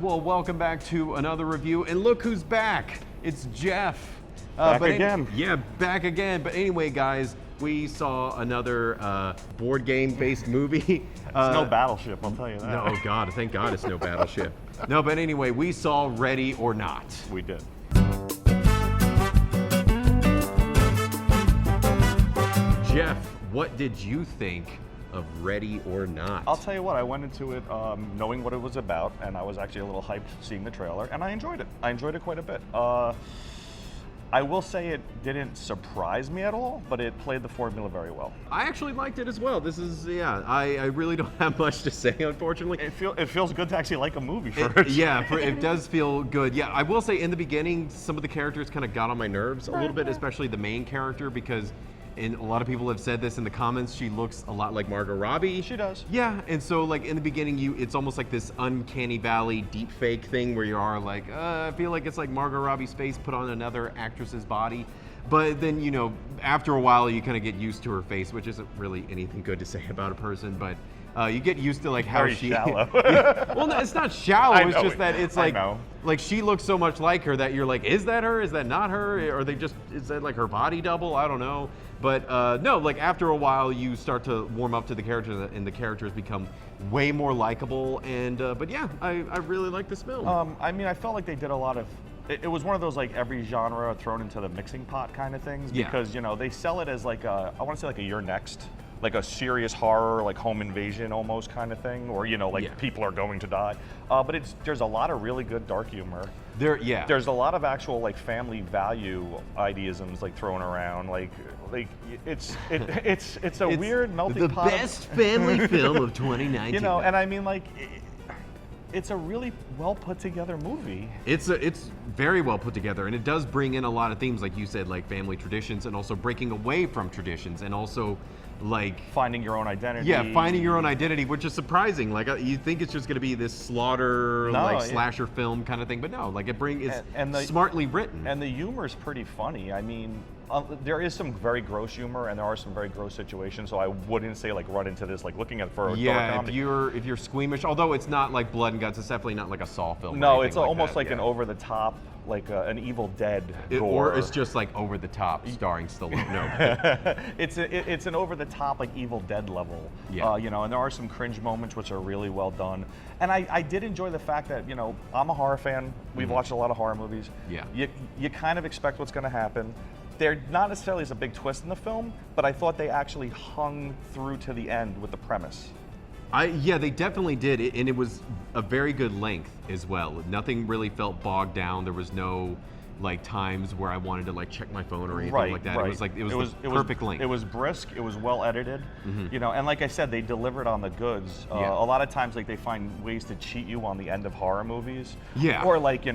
Well, welcome back to another review, and look who's back. It's Jeff. Back again. Yeah, back again. But anyway, guys, we saw another board game-based movie. It's no Battleship, I'll tell you that. No, God, thank God it's no Battleship. No, but anyway, we saw Ready or Not. We did. Jeff, what did you think of Ready or Not? I'll tell you what, I went into it knowing what it was about, and I was actually a little hyped seeing the trailer, and I enjoyed it. I enjoyed it quite a bit. I will say it didn't surprise me at all, but it played the formula very well. I actually liked it as well. This is, I really don't have much to say, unfortunately. It feels good to actually like a movie first. It does feel good. Yeah, I will say in the beginning, some of the characters kind of got on my nerves a little bit, especially the main character, because and a lot of people have said this in the comments, she looks a lot like Margot Robbie. She does. Yeah, and so like in the beginning, it's almost like this uncanny valley deep fake thing where you are like, I feel like it's like Margot Robbie's face put on another actress's body. But then, after a while, you kind of get used to her face, which isn't really anything good to say about a person, but you get used to like how Very she. shallow. Well, no, it's not shallow. It's just that it's like, know. like she looks so much like her that you're like, is that her? Is that not her? Or is that like her body double? I don't know. But no, like after a while, you start to warm up to the characters, and the characters become way more likable. And but yeah, I really like this film. I mean, I felt like they did a lot of. It was one of those like every genre thrown into the mixing pot kind of things, because they sell it as like I want to say like a You're Next, like a serious horror, like home invasion almost kind of thing, or people are going to die. But there's a lot of really good dark humor. There's a lot of actual like family value ideisms like thrown around, like it's a weird melting pot. The best family film of 2019. And I mean like. It's a really well put together movie. It's very well put together, and it does bring in a lot of themes, like you said, like family traditions, and also breaking away from traditions, and also like finding your own identity. Yeah, finding your own identity, which is surprising. Like you think it's just going to be this slasher film kind of thing, but no, like it's smartly written, and the humor is pretty funny. I mean. There is some very gross humor, and there are some very gross situations. So I wouldn't say like run into this like looking at for a dark comedy. if you're squeamish, although it's not like blood and guts, it's definitely not like a Saw film. No, it's almost like an over the top, like an Evil Dead gore. Or it's just like over the top, starring Stallone. No, it's an over the top like Evil Dead level. Yeah, and there are some cringe moments which are really well done. And I did enjoy the fact that I'm a horror fan. We've watched a lot of horror movies. Yeah, you kind of expect what's going to happen. They're not necessarily as a big twist in the film, but I thought they actually hung through to the end with the premise. They definitely did, and it was a very good length as well. Nothing really felt bogged down. There was no like times where I wanted to like check my phone or anything like that. Right. It was the perfect length. It was brisk. It was well edited. And like I said, they delivered on the goods. A lot of times, like they find ways to cheat you on the end of horror movies. Yeah. Or like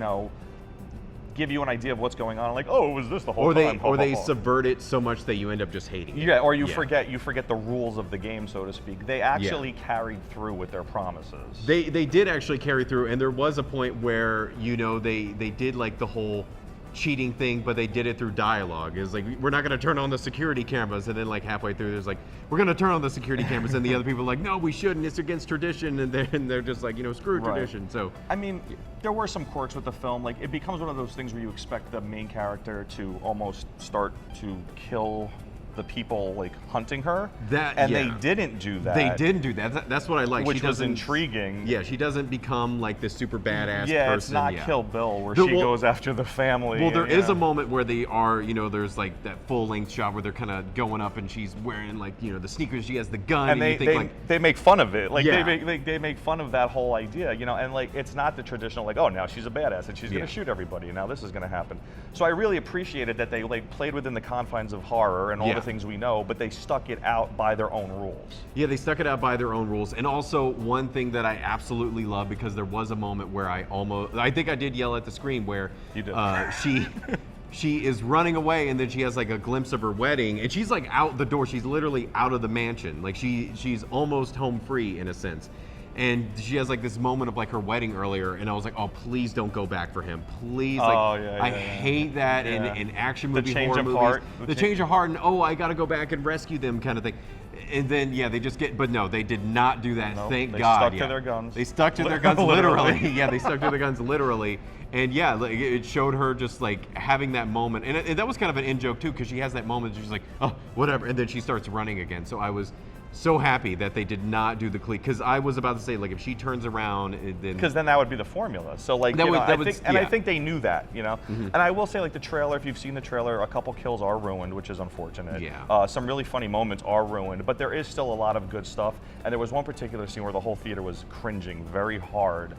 give you an idea of what's going on, like, oh, was this the whole time? Or they subvert it so much that you end up just hating it. Yeah, or you forget the rules of the game, so to speak. They actually carried through with their promises. They did actually carry through, and there was a point where they did like the whole cheating thing, but they did it through dialogue. It was like, we're not going to turn on the security cameras, and then like halfway through there's like, we're going to turn on the security cameras, and the other people are like, no, we shouldn't, it's against tradition, and then they're just like, screw tradition. So I mean, there were some quirks with the film. Like it becomes one of those things where you expect the main character to almost start to kill the people like hunting her, they didn't do that. They didn't do that. That's what I like. Which was intriguing. Yeah, she doesn't become like this super badass person. Yeah, it's not Kill Bill where she goes after the family. Well, there is a moment where they are, there's like that full-length shot where they're kind of going up and she's wearing like, the sneakers, she has the gun, and they make fun of it. Like they make fun of that whole idea, and like it's not the traditional like, oh, now she's a badass and she's gonna shoot everybody, and now this is gonna happen. So I really appreciated that they like played within the confines of horror and all the things we know, but they stuck it out by their own rules. Yeah, they stuck it out by their own rules. And also one thing that I absolutely love, because there was a moment where I think I did yell at the screen where you did. She is running away, and then she has like a glimpse of her wedding, and she's like out the door. She's literally out of the mansion. Like she's almost home free in a sense. And she has like this moment of like her wedding earlier, and I was like, oh, please don't go back for him. Please. I hate that in action movie, horror movies. The change of heart, and I gotta go back and rescue them kind of thing. And then yeah, they just get. But no, they did not do that. Nope, Thank they God. stuck to yeah. their guns. They stuck to their guns literally. Yeah, they stuck to their guns literally. And yeah, like, it showed her just like having that moment, and that was kind of an in joke too, because she has that moment. She's like, oh, whatever, and then she starts running again. So I was so happy that they did not do the cleat, because I was about to say, like, if she turns around, then because then that would be the formula. So like, That you would- know, that I would- think, and I yeah. think they knew that, you know. And I will say, like, the trailer, if you've seen the trailer, a couple kills are ruined, which is unfortunate. Yeah. Some really funny moments are ruined, but there is still a lot of good stuff. And there was one particular scene where the whole theater was cringing very hard.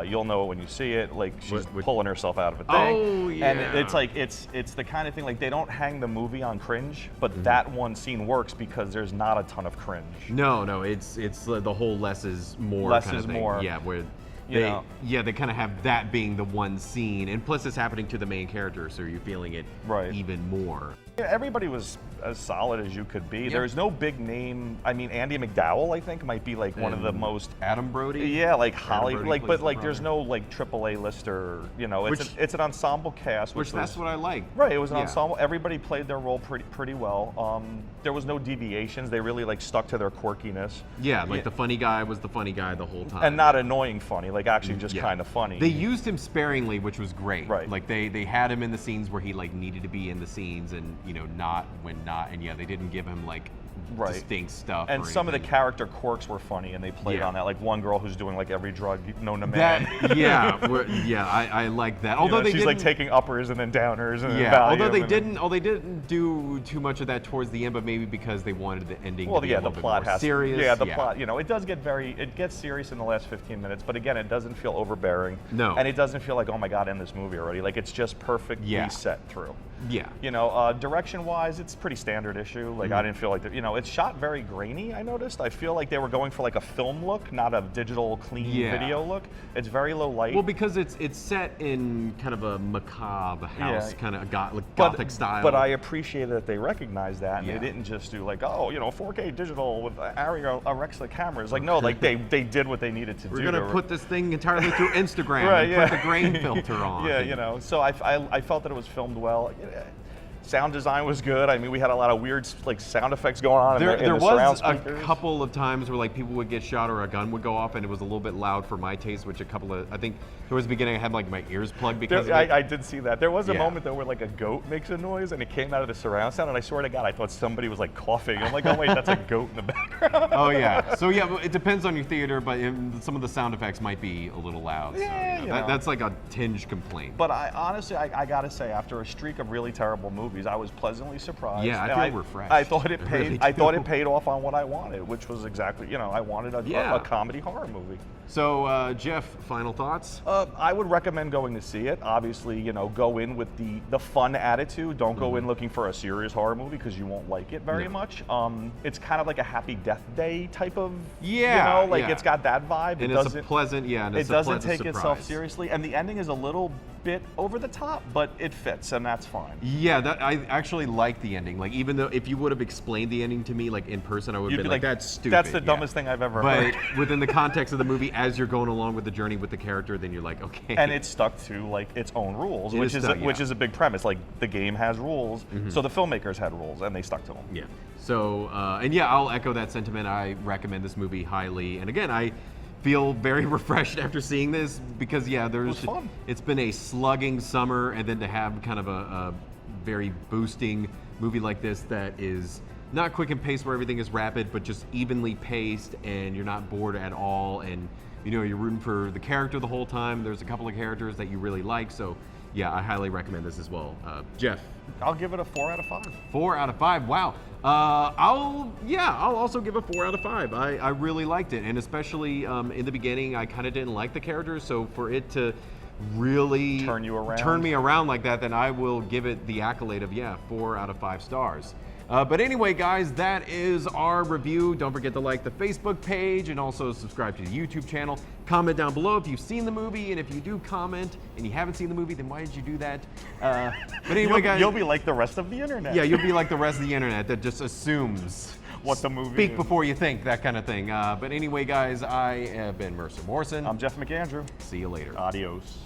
You'll know it when you see it. Like, she's What- pulling herself out of a thing. Oh, And yeah. it's like it's the kind of thing, like, they don't hang the movie on cringe, but that one scene works because there's not a ton of cringe. no, it's the whole less is more. Less kind of is thing. more. Yeah, where You they know. they kind of have that being the one scene, and plus it's happening to the main character, so you're feeling it Right. even more. Yeah, everybody was as solid as you could be. There's no big name. I mean, Andy McDowell, I think, might be like one of the And most. Adam Brody. Yeah, like Adam Holly, Brody like, plays but the like, there's brother. no like AAA lister. You know, it's Which- it's an ensemble cast, Which that's what I like. Right, it was an Yeah. ensemble. Everybody played their role pretty well. There was no deviations. They really like stuck to their quirkiness. Yeah, like the funny guy was the funny guy the whole time. And not annoying funny, like actually just Yeah. kind of funny. They used him sparingly, which was great. Right. Like they had him in the scenes where he like needed to be in the scenes, and not when not. And yeah, they didn't give him like Right. distinct stuff. and or some of the anything. character quirks were funny, and they played Yeah. on that. Like one girl who's doing like every drug known to man. That yeah, I like that. You Although know, they she's didn't, like taking uppers and then downers and then yeah. Although Valium they and then- didn't, they didn't do too much of that towards the end, but maybe because they wanted the ending. Well, to be yeah, a the little bit plot more has serious. Yeah, the plot. You know, it does get it gets serious in the last 15 minutes, but again, it doesn't feel overbearing. No. And it doesn't feel like, oh my God, end this movie already. Like it's just perfectly Yeah. set through. Yeah. You know, direction-wise, it's pretty standard issue. Like I didn't feel like you know, it's shot very grainy. I noticed. I feel like they were going for like a film look, not a digital clean Yeah. video look. It's very low light. Well, because it's set in kind of a macabre house, Yeah. kind of gothic style. But I appreciate that they recognized that, and Yeah. they didn't just do like, oh, you know, 4K digital with Arri Alexa cameras. Like, no, like they did what they needed to do. We're gonna to- put this thing entirely through Instagram Right, and yeah. put the grain filter on. Yeah, you know. So I felt that it was filmed well. Sound design was good. I mean, we had a lot of weird like sound effects going on There, in there the surround was a speakers. couple of times where like people would get shot or a gun would go off, and it was a little bit loud for my taste. Which I think towards the beginning I had like my ears plugged because of it. I did see that. There was a Yeah. moment though where like a goat makes a noise and it came out of the surround sound, and I swear to God, I thought somebody was like coughing. I'm like, oh wait, that's a goat in the background. Oh yeah. So yeah, it depends on your theater, but some of the sound effects might be a little loud. Yeah, so, you know. that's like a tinge complaint. But I honestly, I gotta say, after a streak of really terrible movies, I was pleasantly surprised. Yeah, I And feel refreshed. I thought it I paid. really I thought do. it paid off on what I wanted, which was exactly, you know, I wanted Yeah. a comedy horror movie. So Jeff, final thoughts? I would recommend going to see it. Obviously, you know, go in with the fun attitude. Don't go in looking for a serious horror movie because you won't like it very No. much. It's kind of like a Happy Death Day type of, Yeah, you know, like yeah. it's got that vibe. And it it's doesn't. a pleasant, yeah, and It it's a doesn't pleasant take itself surprise. seriously, and the ending is a little bit over the top, but it fits, and that's fine. Yeah, I actually like the ending. Like, even though if you would have explained the ending to me, like in person, I would have You'd been be like, "That's stupid." That's the yeah. dumbest thing I've ever But heard. within the context of the movie, as you're going along with the journey with the character, then you're like, okay. And it's stuck to like its own rules, It which is is stuck, which yeah. is a big premise. Like the game has rules, so the filmmakers had rules, and they stuck to them. Yeah. So, and yeah, I'll echo that sentiment. I recommend this movie highly. And again, I feel very refreshed after seeing this because, yeah, was fun. It's been a slugging summer, and then to have kind of a very boosting movie like this that is not quick and paced where everything is rapid, but just evenly paced, and you're not bored at all. And, you know, you're rooting for the character the whole time. There's a couple of characters that you really like. So, yeah, I highly recommend this as well. Jeff? I'll give it a 4 out of 5. 4 out of 5. Wow. I'll also give a 4 out of 5. I really liked it, and especially in the beginning, I kind of didn't like the characters. So for it to really Turn you around. turn me around like that, then I will give it the accolade of 4 out of 5 stars. But anyway, guys, that is our review. Don't forget to like the Facebook page and also subscribe to the YouTube channel. Comment down below if you've seen the movie, and if you do comment and you haven't seen the movie, then why did you do that? But anyway, guys, You'll be like the rest of the internet. yeah, you'll be like the rest of the internet that just assumes What the movie speak is. before you think, that kind of thing. But anyway, guys, I have been Mercer Morrison. I'm Jeff McAndrew. See you later. Adios.